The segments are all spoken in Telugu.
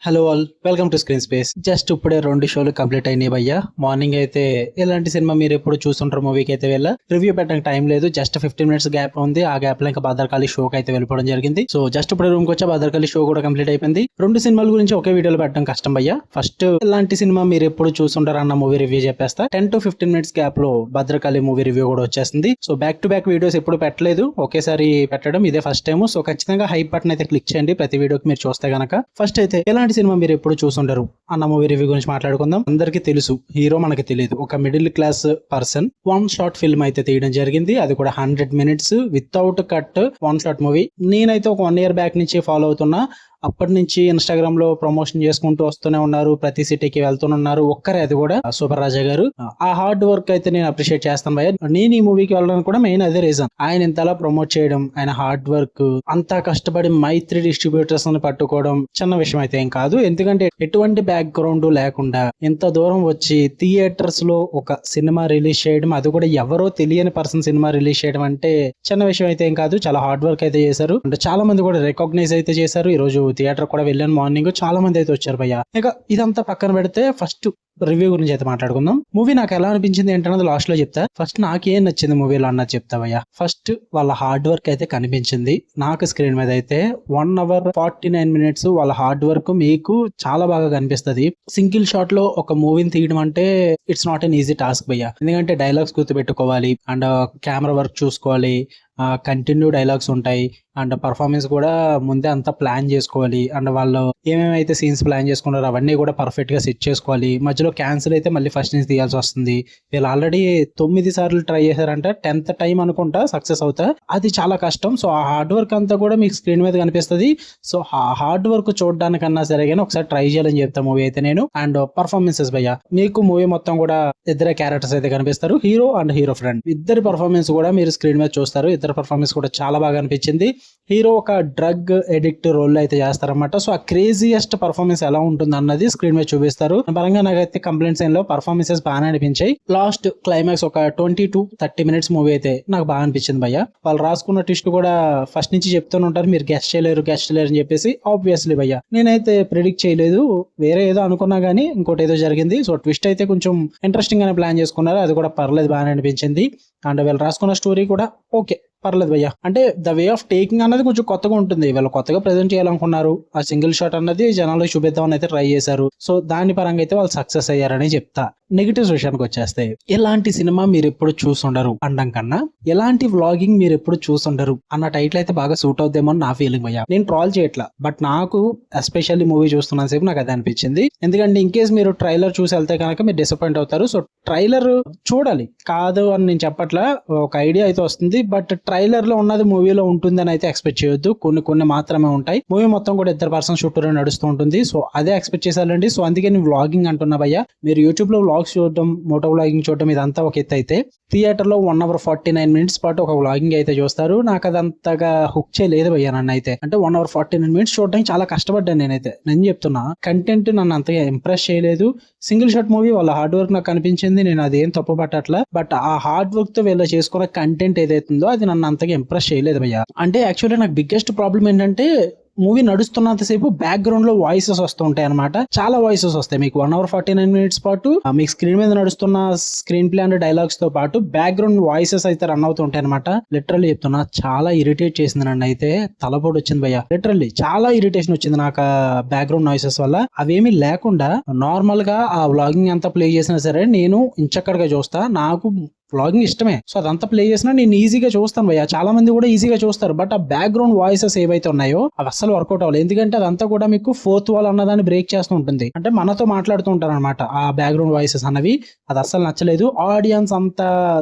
Hello all, welcome to screen space. Just ఇప్పుడే 2 షోలు కంప్లీట్ అయినాయి భయ్యా. మార్నింగ్ అయితే ఎలాంటి సినిమా మీరు ఎప్పుడు చూస్తుంటారు మూవీకి అయితే వెళ్ళా రివ్యూ పెట్టడానికి టైం లేదు. జస్ట్ 15 మినిట్స్ గ్యాప్ ఉంది. ఆ గ్యాప్ లో ఇంకా భద్రకాళి షోకి అయితే వెళ్ళిపోవడం జరిగింది. సో జస్ట్ ఇప్పుడు రూమ్ కి వచ్చా, భద్రకాళి షో కూడా కంప్లీట్ అయిపోయింది. 2 సినిమాల గురించి ఒకే వీడియోలో పెట్టడం కష్టం భయ్యా. ఫస్ట్ ఎలాంటి సినిమా మీరు ఎప్పుడు చూస్తుంటారు అన్న మూవీ రివ్యూ చెప్పేస్తా. 10 to 15 మినిట్స్ గ్యాప్ లో భద్రకాళి మూవీ రివ్యూ కూడా వచ్చేస్తుంది. So back to back videos ఎప్పుడు పెట్టలేదు, ఒకేసారి పెట్టడం ఇదే ఫస్ట్ టైం. సో ఖచ్చితంగా హైప్ బటన్ అయితే క్లిక్ చేయండి ప్రతి వీడియోకి మీరు చూస్తే గనక. ఫస్ట్ అయితే ఎలాంటి సినిమా మీరు ఎప్పుడు చూసుంటారు అన్న మూవీ రివ్యూ గురించి మాట్లాడుకుందాం. అందరికీ తెలుసు, హీరో మనకి తెలియదు. ఒక middle class person 1 short film అయితే తీయడం జరిగింది. అది కూడా 100 minutes without cut 1 short movie. నేనైతే ఒక 1 year బ్యాక్ నుంచి ఫాలో అవుతున్నా. అప్పటి నుంచి ఇన్స్టాగ్రామ్ లో ప్రమోషన్ చేసుకుంటూ వస్తూనే ఉన్నారు, ప్రతి సిటీకి వెళ్తున్నారు. ఒక్కరే, అది కూడా సూపర్ రాజా గారు. ఆ హార్డ్ వర్క్ అయితే నేను అప్రిషియేట్ చేస్తాను భయ్య. నేను ఈ మూవీకి వెళ్ళడానికి కూడా మెయిన్ అదే రీజన్. ఆయన ఇంతలా ప్రమోట్ చేయడం, ఆయన హార్డ్ వర్క్, అంతా కష్టపడి మైత్రి డిస్ట్రిబ్యూటర్స్ ని పట్టుకోవడం చిన్న విషయం అయితే ఏం కాదు. ఎందుకంటే ఎటువంటి బ్యాక్ గ్రౌండ్ లేకుండా ఇంత దూరం వచ్చి థియేటర్స్ లో ఒక సినిమా రిలీజ్ చేయడం, అది కూడా ఎవరో తెలియని పర్సన్ సినిమా రిలీజ్ చేయడం అంటే చిన్న విషయం అయితే ఏం కాదు. చాలా హార్డ్ వర్క్ అయితే చేశారు. అంటే చాలా మంది కూడా రికగ్నైజ్ అయితే చేశారు. ఈ రోజు థియేటర్ కూడా వెళ్ళాను, మార్నింగ్ చాలా మంది అయితే వచ్చారు భయ్య. ఇక ఇదంతా పక్కన పెడితే ఫస్ట్ రివ్యూ గురించి అయితే మాట్లాడుకుందాం. మూవీ నాకు ఎలా అనిపించింది ఏంటన్నది లాస్ట్ లో చెప్తా. ఫస్ట్ నాకేం నచ్చింది మూవీలో అన్నది చెప్తా భయ్య. ఫస్ట్ వాళ్ళ హార్డ్ వర్క్ అయితే కనిపించింది నాకు స్క్రీన్ మీద అయితే. 1 hour 49 minutes వాళ్ళ హార్డ్ వర్క్ మీకు చాలా బాగా కనిపిస్తుంది. సింగిల్ షాట్ లో ఒక మూవీని తీయడం అంటే it's not an easy task భయ్య. ఎందుకంటే డైలాగ్స్ గుర్తుపెట్టుకోవాలి, అండ్ కెమెరా వర్క్ చూసుకోవాలి, కంటిన్యూ డైలాగ్స్ ఉంటాయి, అండ్ పర్ఫార్మెన్స్ కూడా ముందే అంతా ప్లాన్ చేసుకోవాలి. అండ్ వాళ్ళు ఏమేమైతే సీన్స్ ప్లాన్ చేసుకున్నారో అవన్నీ కూడా పర్ఫెక్ట్ గా సెట్ చేసుకోవాలి. మధ్యలో క్యాన్సిల్ అయితే మళ్ళీ ఫస్ట్ నుంచి తీయాల్సి వస్తుంది. వీళ్ళు ఆల్రెడీ 9 సార్లు ట్రై చేశారంట, 10th టైం అనుకుంటా సక్సెస్ అవుతా. అది చాలా కష్టం. సో ఆ హార్డ్ వర్క్ అంతా కూడా మీకు స్క్రీన్ మీద కనిపిస్తుంది. సో ఆ హార్డ్ వర్క్ చూడడానికన్నా సరే కానీ ఒకసారి ట్రై చేయాలని చెప్తా మూవీ అయితే నేను. అండ్ పర్ఫార్మెన్సెస్ భయ్య, మీకు మూవీ మొత్తం కూడా ఇద్దరే క్యారెక్టర్స్ అయితే కనిపిస్తారు, హీరో అండ్ హీరో ఫ్రెండ్. ఇద్దరి పర్ఫార్మెన్స్ కూడా మీరు స్క్రీన్ మీద చూస్తారు. ఇద్దరు పర్ఫార్మెన్స్ కూడా చాలా బాగా అనిపించింది. హీరో ఒక డ్రగ్ ఎడిక్ట్ రోల్ అయితే చేస్తారన్నమాట. సో ఆ క్రేజియస్ట్ పర్ఫార్మెన్స్ ఎలా ఉంటుంది అన్నది స్క్రీన్ మీద చూపిస్తారు. పరంగా నాకైతే కంప్లైంట్స్ ఏం లేవు, పర్ఫార్మెన్సెస్ బాగానే అనిపించాయి. లాస్ట్ క్లైమాక్స్ ఒక 20 to 30 minutes మూవీ అయితే నాకు బాగా అనిపించింది భయ్య. వాళ్ళు రాసుకున్న ట్విస్ట్ కూడా ఫస్ట్ నుంచి చెప్తూనే ఉంటారు, మీరు గెస్ట్ చేయలేరు అని చెప్పేసి. ఆబ్వియస్లీ భయ్య, నేనైతే ప్రిడిక్ట్ చేయలేదు, వేరే ఏదో అనుకున్నా గానీ ఇంకోటి ఏదో జరిగింది. సో ట్విస్ట్ అయితే కొంచెం ఇంట్రెస్టింగ్ గానే ప్లాన్ చేసుకున్నారు, అది కూడా పర్లేదు, బాగానే అనిపించింది. అండ్ వీళ్ళు రాసుకున్న స్టోరీ కూడా ఓకే, పర్లేదు భయ్య. అంటే ద వే ఆఫ్ టేకింగ్ అన్నది కొంచెం కొత్తగా ఉంటుంది. వీళ్ళు కొత్తగా ప్రెజెంట్ చేయాలనుకున్నారు. ఆ సింగిల్ షాట్ అన్నది జనాలకు చూపిద్దామని అయితే ట్రై చేశారు. సో దాని పరంగా అయితే వాళ్ళు సక్సెస్ అయ్యారని చెప్తా. నెగిటివ్స్ విషయానికి వచ్చేస్తే, ఎలాంటి సినిమా మీరు ఎప్పుడు చూసుండరు అనడం కన్నా ఎలాంటి వ్లాగింగ్ మీరు ఎప్పుడు చూసుండరు అన్న టైటిల్ అయితే బాగా సూట్ అవుద్దేమో అని నా ఫీలింగ్ భయ్య. నేను ట్రాల్ చేయట్లా, బట్ నాకు ఎస్పెషల్లీ మూవీ చూస్తున్న సేపు నాకు అదే అనిపించింది. ఎందుకంటే ఇన్ కేస్ మీరు ట్రైలర్ చూసి వెళ్తే కనుక మీరు డిసప్పాయింట్ అవుతారు. సో ట్రైలర్ చూడాలి, కాదు అని నేను చెప్పట్లా, ఒక ఐడియా అయితే వస్తుంది. బట్ ట్రైలర్ లో ఉన్నది మూవీలో ఉంటుందని అయితే ఎక్స్పెక్ట్ చేయొద్దు. కొన్ని మాత్రమే ఉంటాయి. మూవీ మొత్తం కూడా ఇద్దరు పర్సన్ చుట్టూరే నడుస్తూ ఉంటుంది. సో అదే ఎక్స్పెక్ట్ చేసాలండి. సో అందుకే నేను వ్లాగింగ్ అంటున్నా భయ్య. మీరు యూట్యూబ్ లో వ్లాగ్స్ చూడడం, మోటో వ్లాగింగ్ చూడడం ఇదంతా ఒక ఎత్తు అయితే, థియేటర్ లో 1 hour 49 minutes పాటు ఒక వ్లాగింగ్ అయితే చూస్తారు. నాకు అదంతగా హుక్ చేయలేదు భయ్య నన్ను అయితే. అంటే 1 hour 49 minutes చూడడానికి చాలా కష్టపడ్డాను నేనైతే. నేను చెప్తున్నా, కంటెంట్ నన్ను అంతగా ఇంప్రెస్ చేయలేదు. సింగిల్ షాట్ మూవీ వాళ్ళ హార్డ్ వర్క్ నాకు కనిపించింది, నేను అదేం తప్పు పట్టట్లా. బట్ ఆ హార్డ్ వర్క్ తో వీళ్ళు చేసుకున్న కంటెంట్ ఏదైతుందో అది నన్ను అంతగా ఇంప్రెస్ చేయలేదు భయ్య. అంటే యాక్చువల్లీ నాకు బిగ్గెస్ట్ ప్రాబ్లం ఏంటంటే, మూవీ నడుస్తున్నంతసేపు బ్యాక్ గ్రౌండ్ లో వాయిసెస్ వస్తూ ఉంటాయి అనమాట. చాలా వాయిసెస్ వస్తాయి మీకు 1 hour 49 minutes పాటు. మీకు స్క్రీన్ మీద నడుస్తున్న స్క్రీన్ ప్లే అండ్ డైలాగ్స్ తో పాటు బ్యాక్ గ్రౌండ్ వాయిసెస్ అయితే రన్ అవుతూ ఉంటాయి అనమాట. లిటరల్లీ చెప్తున్నా, చాలా ఇరిటేట్ చేసింది నన్ను అయితే. తలపోటు వచ్చింది భయ్య, లిటరల్లీ చాలా ఇరిటేషన్ వచ్చింది నాకు బ్యాక్ గ్రౌండ్ నాయిసెస్ వల్ల. అవేమీ లేకుండా నార్మల్ గా ఆ వ్లాగింగ్ అంతా ప్లే చేసినా సరే నేను ఇంచక్కడగా చూస్తా. నాకు వ్లాగింగ్ ఇష్టమే. సో అదంతా ప్లే చేసినా నేను ఈజీగా చూస్తాను భయ్య. చాలా మంది కూడా ఈజీగా చూస్తారు. బట్ ఆ బ్యాక్ గ్రౌండ్ వాయిసెస్ ఏవైతే ఉన్నాయో అవి అస్సలు వర్కౌట్ అవ్వాలి. ఎందుకంటే అదంతా కూడా మీకు ఫోర్త్ వాల్ అన్నదాన్ని బ్రేక్ చేస్తూ ఉంటుంది. అంటే మనతో మాట్లాడుతూ ఉంటారు అనమాట ఆ బ్యాక్ గ్రౌండ్ వాయిసెస్ అన్నవి. అది అస్సలు నచ్చలేదు. ఆడియన్స్ అంతా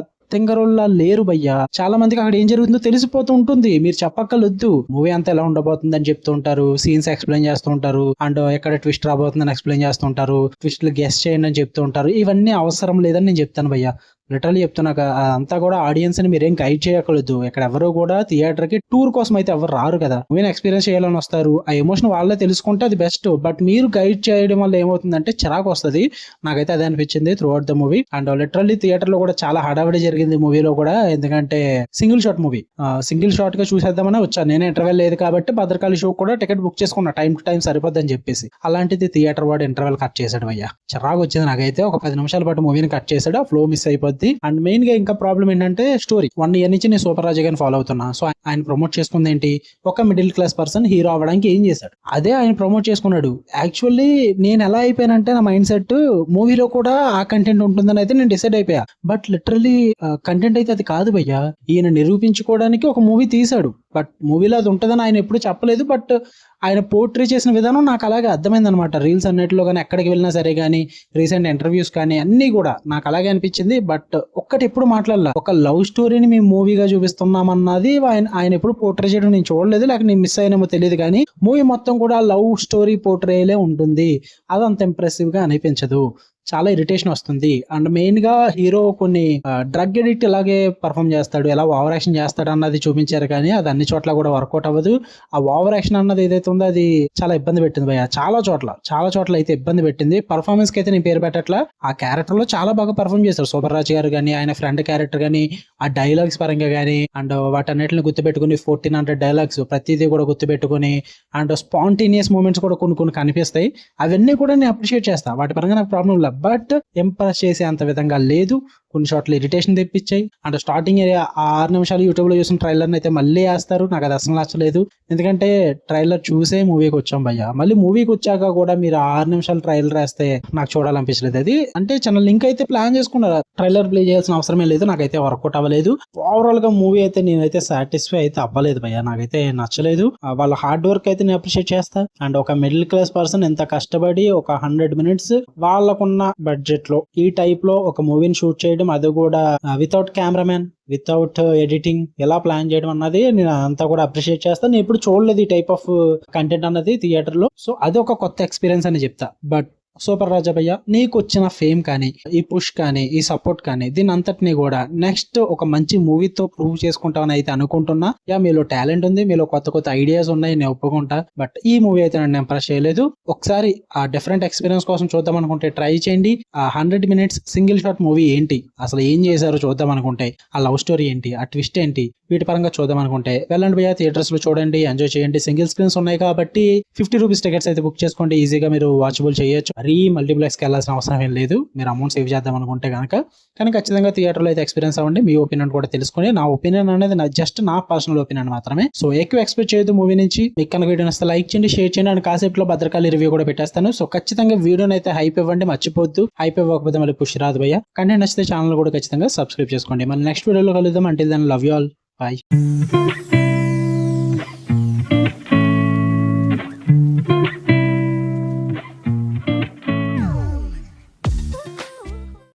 తింగరోళ్ళ లేరు భయ్య. చాలా మందికి అక్కడ ఏం జరుగుతుందో తెలిసిపోతూ ఉంటుంది, మీరు చెప్పక్కర్లొద్దు. మూవీ అంతా ఎలా ఉండబోతుంది అని చెప్తూ ఉంటారు, సీన్స్ ఎక్స్ప్లెయిన్ చేస్తూ ఉంటారు, అండ్ ఎక్కడ ట్విస్ట్ రాబోతుందని ఎక్స్ప్లెయిన్ చేస్తూ ఉంటారు, ట్విస్ట్లు గెస్ చేయండి అని చెప్తూ ఉంటారు. ఇవన్నీ అవసరం లేదని నేను చెప్తాను భయ్య. లిటరల్లీ చెప్తున్నా అంతా కూడా ఆడియన్స్ ని మీరేం గైడ్ చేయకూడదు. ఇక్కడ ఎవరు కూడా థియేటర్ కి టూర్ కోసం అయితే ఎవరు రారు కదా, మూవీని ఎక్స్పీరియన్స్ చేయాలని వస్తారు. ఆ ఎమోషన్ వాళ్ళే తెలుసుకుంటే అది బెస్ట్. బట్ మీరు గైడ్ చేయడం వల్ల ఏమవుతుందంటే చిరాకు వస్తుంది. నాకైతే అదే అనిపించింది through out the movie. And literally theatre లో కూడా చాలా హడావిడి జరిగింది మూవీలో కూడా. ఎందుకంటే single shot movie, single shot గా చూసేద్దామని వచ్చాను. నేనే ఇంటర్వెల్ లేదు కాబట్టి భద్రకాళి షో కూడా టికెట్ బుక్ చేసుకున్నా, టైం టు టైం సరిపోద్దని చెప్పేసి. అలాంటిది థియేటర్ వాడు ఇంటర్వెల్ కట్ చేశాడు అయ్యా. చిరాకు వచ్చింది నాకైతే. ఒక 10 నిమిషాల పాటు మూవీని కట్ చేశాడు, ఆ ఫ్లో మిస్ అయిపోద్ది. అండ్ మెయిన్ గా ఇంకా ప్రాబ్లం ఏంటంటే స్టోరీ. 1 year నుంచి నేను సూపర్ రాజు గారిని ఫాలో అవుతున్నా. సో ఆయన ప్రమోట్ చేసుకుంది ఏంటి, ఒక మిడిల్ క్లాస్ పర్సన్ హీరో అవ్వడానికి ఏం చేశాడు, అదే ఆయన ప్రమోట్ చేసుకున్నాడు. యాక్చువల్లీ నేను ఎలా అయిపోయానంటే నా మైండ్ సెట్ మూవీలో కూడా ఆ కంటెంట్ ఉంటుందని అయితే నేను డిసైడ్ అయిపోయా. బట్ లిటరల్లీ కంటెంట్ అయితే అది కాదు భయ్యా. ఈయన నిరూపించుకోవడానికి ఒక మూవీ తీశాడు, బట్ మూవీలో అది ఉంటుందని ఆయన ఎప్పుడు చెప్పలేదు. బట్ ఆయన పోర్ట్రీ చేసిన విధానం నాకు అలాగే అర్థమైంది అనమాట. రీల్స్ అన్నిటిలో కానీ, ఎక్కడికి వెళ్ళినా సరే కానీ, రీసెంట్ ఇంటర్వ్యూస్ కానీ అన్ని కూడా నాకు అలాగే అనిపించింది. బట్ ఒక్కటి ఎప్పుడు మాట్లాడలా, ఒక లవ్ స్టోరీని మేము మూవీగా చూపిస్తున్నామన్నది ఆయన ఎప్పుడు పోర్ట్రే చేయడం నేను చూడలేదు, లేక నేను మిస్ అయినేమో తెలియదు. కానీ మూవీ మొత్తం కూడా లవ్ స్టోరీ పోర్ట్రేలే ఉంటుంది. అది అంత ఇంప్రెసివ్ గా అనిపించదు, చాలా ఇరిటేషన్ వస్తుంది. అండ్ మెయిన్ గా హీరో కొన్ని డ్రగ్ ఎడిక్ట్ ఎలాగే పర్ఫామ్ చేస్తాడు, ఎలా ఓవర్ యాక్షన్ చేస్తాడు అన్నది చూపించారు. కానీ అది అన్ని చోట్ల కూడా వర్కౌట్ అవ్వదు. ఆ ఓవర్ యాక్షన్ అన్నది ఏదైతే ఉందో అది చాలా ఇబ్బంది పెట్టింది భయ్య. చాలా చోట్ల అయితే ఇబ్బంది పెట్టింది. పర్ఫార్మెన్స్ కి అయితే నేను పేరు పెట్టట్లా, ఆ క్యారెక్టర్ లో చాలా బాగా పర్ఫామ్ చేశారు సూపర్ రాజు గారు కానీ, ఆయన ఫ్రెండ్ క్యారెక్టర్ కానీ, ఆ డైలాగ్స్ పరంగా కానీ, అండ్ వాటన్నిటిని గుర్తుపెట్టుకుని 1400 డైలాగ్స్ ప్రతిదీ కూడా గుర్తుపెట్టుకుని, అండ్ స్పాంటేనియస్ మూమెంట్స్ కూడా కొన్ని కనిపిస్తాయి. అవన్నీ కూడా నేను అప్రిషియేట్ చేస్తాను, వాటి పరంగా నాకు ప్రాబ్లం లేదు. బట్ ఇంప్రెస్ చేసే అంత విధంగా లేదు. కొన్ని చోట్ల ఇరిటేషన్ తెప్పించాయి. అంటే స్టార్టింగ్ 6 నిమిషాలు యూట్యూబ్ లో చూసిన ట్రైలర్ అయితే మళ్ళీ వేస్తారు, నాకు అది అసలు నచ్చలేదు. ఎందుకంటే ట్రైలర్ చూసే మూవీకి వచ్చాం భయ్య, మళ్ళీ మూవీకి వచ్చాక కూడా మీరు 6 నిమిషాలు ట్రైలర్ వేస్తే నాకు చూడాలనిపించలేదు. అది అంటే చిన్న లింక్ అయితే ప్లాన్ చేసుకున్నారు, ట్రైలర్ ప్లే చేయాల్సిన అవసరమే లేదు. నాకైతే వర్కౌట్ అవ్వలేదు. ఓవరాల్ గా మూవీ అయితే నేనైతే సాటిస్ఫై అయితే అవ్వలేదు భయ్య, నాకైతే నచ్చలేదు. వాళ్ళ హార్డ్ వర్క్ అయితే నేను అప్రిషియేట్ చేస్తా. అండ్ ఒక మిడిల్ క్లాస్ పర్సన్ ఎంత కష్టపడి ఒక 100 minutes వాళ్ళకున్న బడ్జెట్ లో ఈ టైప్ లో ఒక మూవీని షూట్ చేయడం, అది కూడా వితౌట్ కెమెరామెన్, వితౌట్ ఎడిటింగ్ ఎలా ప్లాన్ చేయడం అన్నది నేను అంతా కూడా అప్రిషియేట్ చేస్తాను. నేను ఎప్పుడు చూడలేదు ఈ టైప్ ఆఫ్ కంటెంట్ అన్నది థియేటర్ లో. సో అది ఒక కొత్త ఎక్స్పీరియన్స్ అని చెప్తా. బట్ సూపర్ రాజా భయ్య, నీకు వచ్చిన ఫేమ్ కానీ, ఈ పుష్ కానీ, ఈ సపోర్ట్ కానీ, దీని అంతటిని కూడా నెక్స్ట్ ఒక మంచి మూవీతో ప్రూవ్ చేసుకుంటామని అయితే అనుకుంటున్నా. మీలో టాలెంట్ ఉంది, మీలో కొత్త ఐడియాస్ ఉన్నాయి, నేను ఒప్పుకుంటా. బట్ ఈ మూవీ అయితే నన్ను ఇంప్రెస్ చేయలేదు. ఒకసారి ఆ డిఫరెంట్ ఎక్స్పీరియన్స్ కోసం చూద్దాం అనుకుంటే ట్రై చేయండి. ఆ 100 minutes సింగిల్ షాట్ మూవీ ఏంటి, అసలు ఏం చేశారో చూద్దాం అనుకుంటే, ఆ లవ్ స్టోరీ ఏంటి, ఆ ట్విస్ట్ ఏంటి, వీటి పరంగా చూద్దాం అనుకుంటే వెళ్ళండి భయ్య, థియేటర్స్ లో చూడండి, ఎంజాయ్ చేయండి. సింగిల్ స్క్రీన్స్ ఉన్నాయి కాబట్టి 50 రూపీస్ టికెట్స్ అయితే బుక్ చేసుకోండి, ఈజీగా మీరు వాచబుల్ చేయొచ్చు. మరీ మల్టీప్లెక్స్కి వెళ్ళాల్సిన అవసరం ఏం లేదు, మీరు అమౌంట్ సేవ్ చేద్దాం అనుకుంటే కనుక. కానీ ఖచ్చితంగా థియేటర్లో అయితే ఎక్స్పీరియన్స్ అవ్వండి, మీ ఒపీనియన్ కూడా తెలుసుకొని. నా ఒపీనియన్ అనేది జస్ట్ నా పర్సనల్ ఒపీనియన్ మాత్రమే. సో ఎక్కువ ఎక్స్పెక్ట్ చేయొద్దు మూవీ నుంచి. మీకు కనుక వీడియో నచ్చితే లైక్ చేయండి, షేర్ చేయండి. అండ్ కాసేపులో భద్రకాళి రివ్యూ కూడా పెట్టేస్తాను. సో ఖచ్చితంగా వీడియోని అయితే హైప్ ఇవ్వండి, మర్చిపోద్దు. హైప్ ఇవ్వకపోతే మళ్ళీ పుష్ రాదు భయ్య. కంటెంట్ నచ్చితే ఛానల్ కూడా ఖచ్చితంగా సబ్స్క్రైబ్ చేసుకోండి. మళ్ళీ నెక్స్ట్ వీడియోలో కలుద్దాం. Until then love you all, bye.